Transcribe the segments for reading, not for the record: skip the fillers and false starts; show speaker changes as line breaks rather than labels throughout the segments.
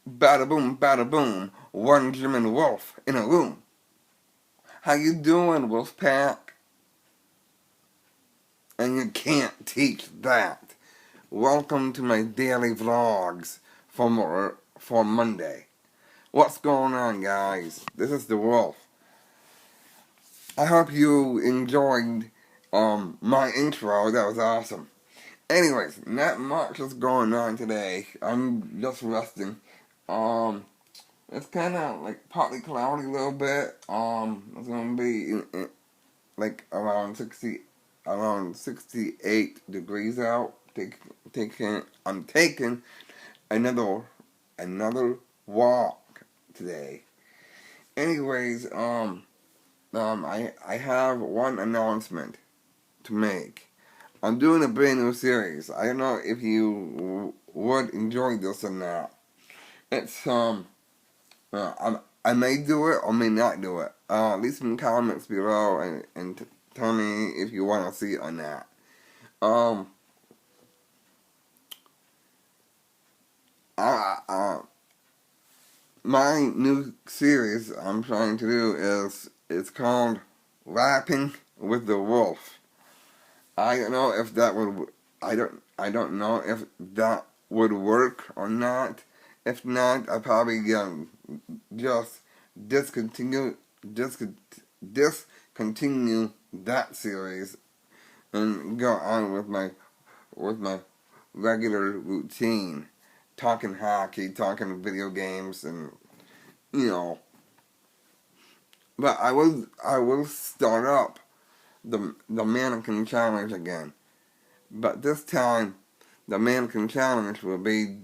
bada boom, one German wolf in a room. How you doing, wolf pack? And you can't teach that. Welcome to my daily vlogs for Monday. What's going on, guys? This is the wolf. I hope you enjoyed my intro. That was awesome. Anyways, not much is going on today. I'm just resting. It's kind of like partly cloudy a little bit. It's gonna be like around 68 degrees out. I'm taking another walk today. Anyways, I have one announcement to make. I'm doing a brand new series. I don't know if you would enjoy this or not. It's I may do it or may not do it. Leave some comments below and tell me if you want to see it or not. My new series I'm trying to do it's called Rapping with the Wolf. I don't know if that would I don't know if that would work or not. If not, I probably just discontinue discontinue that series and go on with my regular routine, talking hockey, talking video games, and you know. But I will start up the mannequin challenge again. But this time, the mannequin challenge will be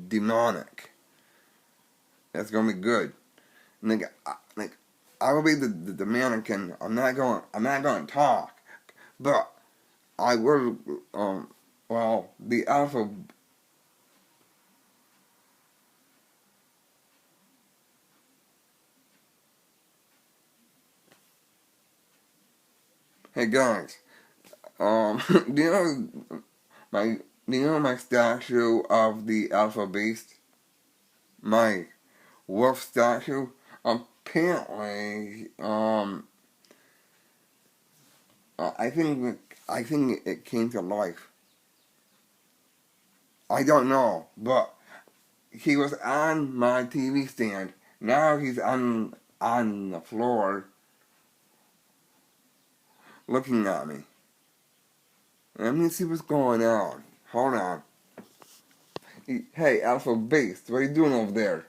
demonic. It's gonna be good. I will be the mannequin. I'm not gonna talk, but I will. The alpha. Hey guys, do you know my statue of the Alpha Beast? My wolf statue? Apparently, I think it came to life. I don't know, but he was on my TV stand. Now he's on the floor looking at me. Let me see what's going on. Hold on. Hey, Alpha Beast, what are you doing over there?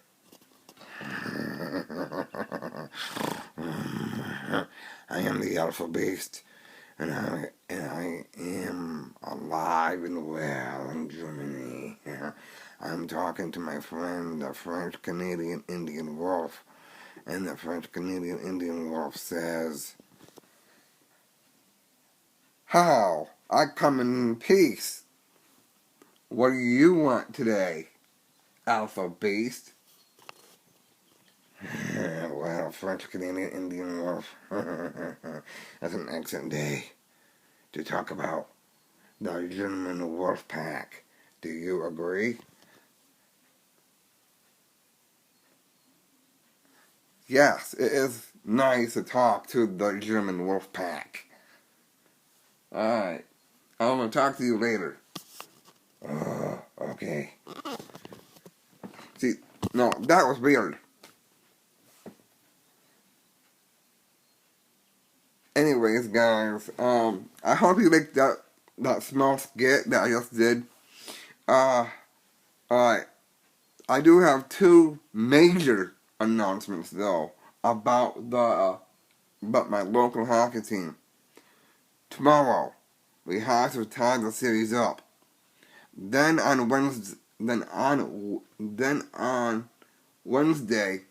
I am the Alpha Beast, and I am alive and well in Germany. I'm talking to my friend, the French-Canadian Indian Wolf, and the French-Canadian Indian Wolf says, "How? I come in peace. What do you want today, Alpha Beast?" Well, French-Canadian Indian Wolf, that's an excellent day to talk about the German Wolf Pack. Do you agree? Yes, it is nice to talk to the German Wolf Pack. Alright, I'm gonna talk to you later. Okay. See, no, that was weird. Anyways, guys, I hope you liked that small skit that I just did. Alright. I do have two major announcements though about my local hockey team. Tomorrow, we have to tie the series up. Then on Wednesday,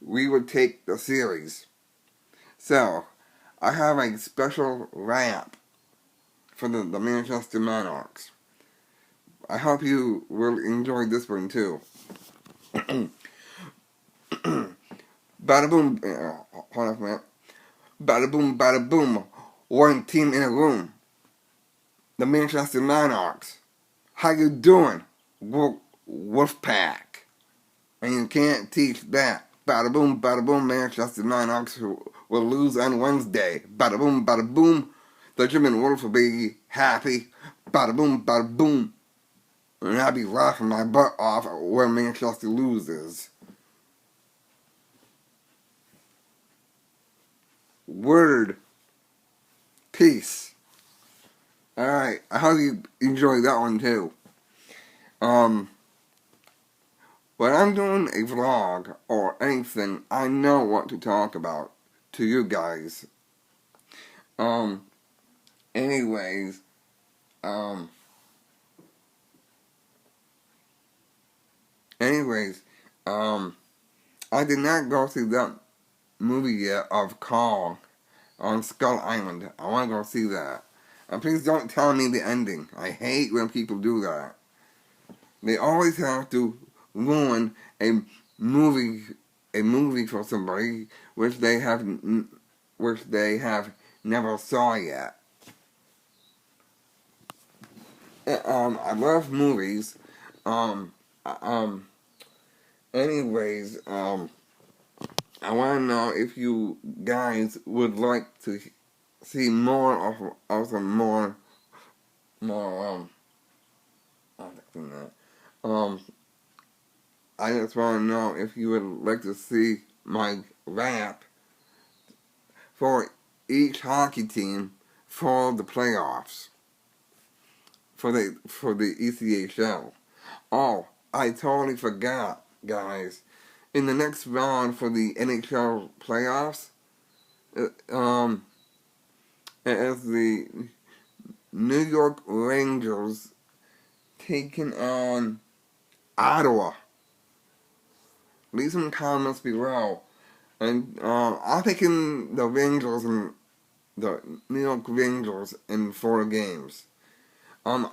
we will take the series. So, I have a special rap for the Manchester Monarchs. I hope you will enjoy this one too. Bada boom, hold on a minute. Bada boom, one team in a room. the Manchester Monarchs. How you doing, Wolfpack? And you can't teach that. Bada boom, Manchester Monarchs will lose on Wednesday. Bada boom, the German Wolf will be happy. Bada boom, and I'll be laughing my butt off when Manchester loses. Word. Peace. Alright, I hope you enjoyed that one too. When I'm doing a vlog or anything, I know what to talk about to you guys. Anyways, I did not go see that movie yet of Kong on Skull Island. I want to go see that. And please don't tell me the ending. I hate when people do that. They always have to ruin a movie for somebody which they have never saw yet. I love movies. Anyways, I want to know if you guys would like to see more of some more I just want to know if you would like to see my rap for each hockey team for the playoffs, for the ECHL. Oh, I totally forgot, guys. In the next round for the NHL playoffs, it is the New York Rangers taking on Ottawa. Leave some comments below. And I'm picking the Rangers and the New York Rangers in 4 games. I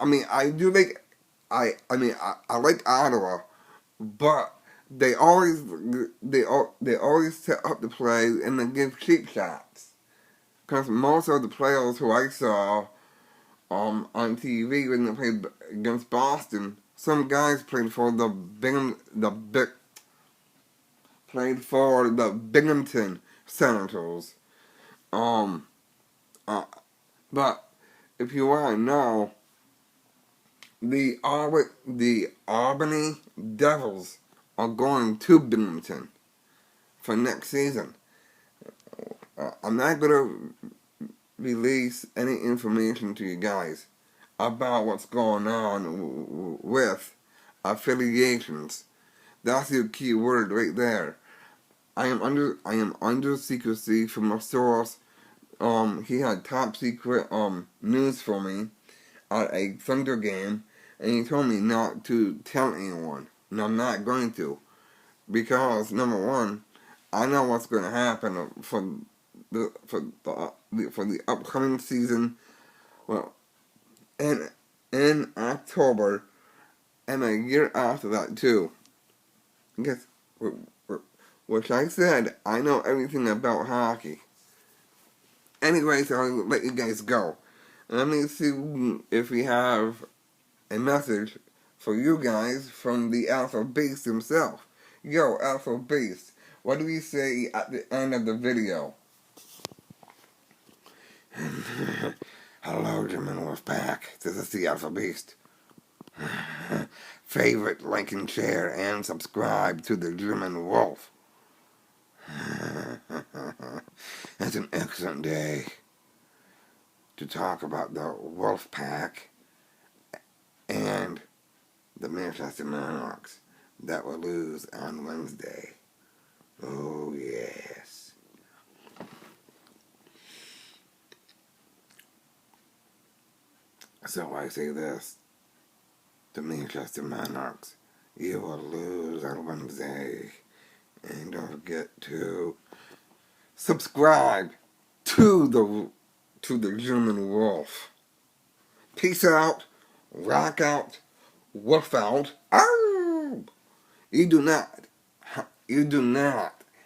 like Ottawa, but they always set up the play and then give cheap shots. Because most of the players who I saw on TV when they played against Boston, some guys played for the Binghamton Senators. But if you want to know, the Albany Devils are going to Binghamton for next season. I'm not going to release any information to you guys about what's going on with affiliations. That's your key word right there. I am under secrecy from a source. He had top secret news for me at a Thunder game, and he told me not to tell anyone, and I'm not going to, because number one, I know what's going to happen for the upcoming season. Well, in October, and a year after that too. Because, which I said, I know everything about hockey. Anyways, I'll let you guys go. Let me see if we have a message for you guys from the Alpha Beast himself. Yo, Alpha Beast, what do we say at the end of the video? Hello, German Wolfpack. This is the Alpha Beast. Favorite, like, and share, and subscribe to the German Wolf. It's an excellent day to talk about the Wolfpack and the Manchester Monarchs that will lose on Wednesday. Oh, yes. So I say this, the Manchester Monarchs, you will lose on Wednesday. And don't forget to subscribe to the German Wolf. Peace out, rock out, wolf out. Arr! You do not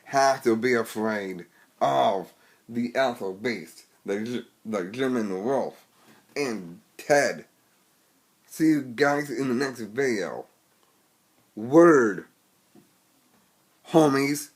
have to be afraid of the Alpha Beast, the German Wolf. And Ted. See you guys in the next video. Word, homies.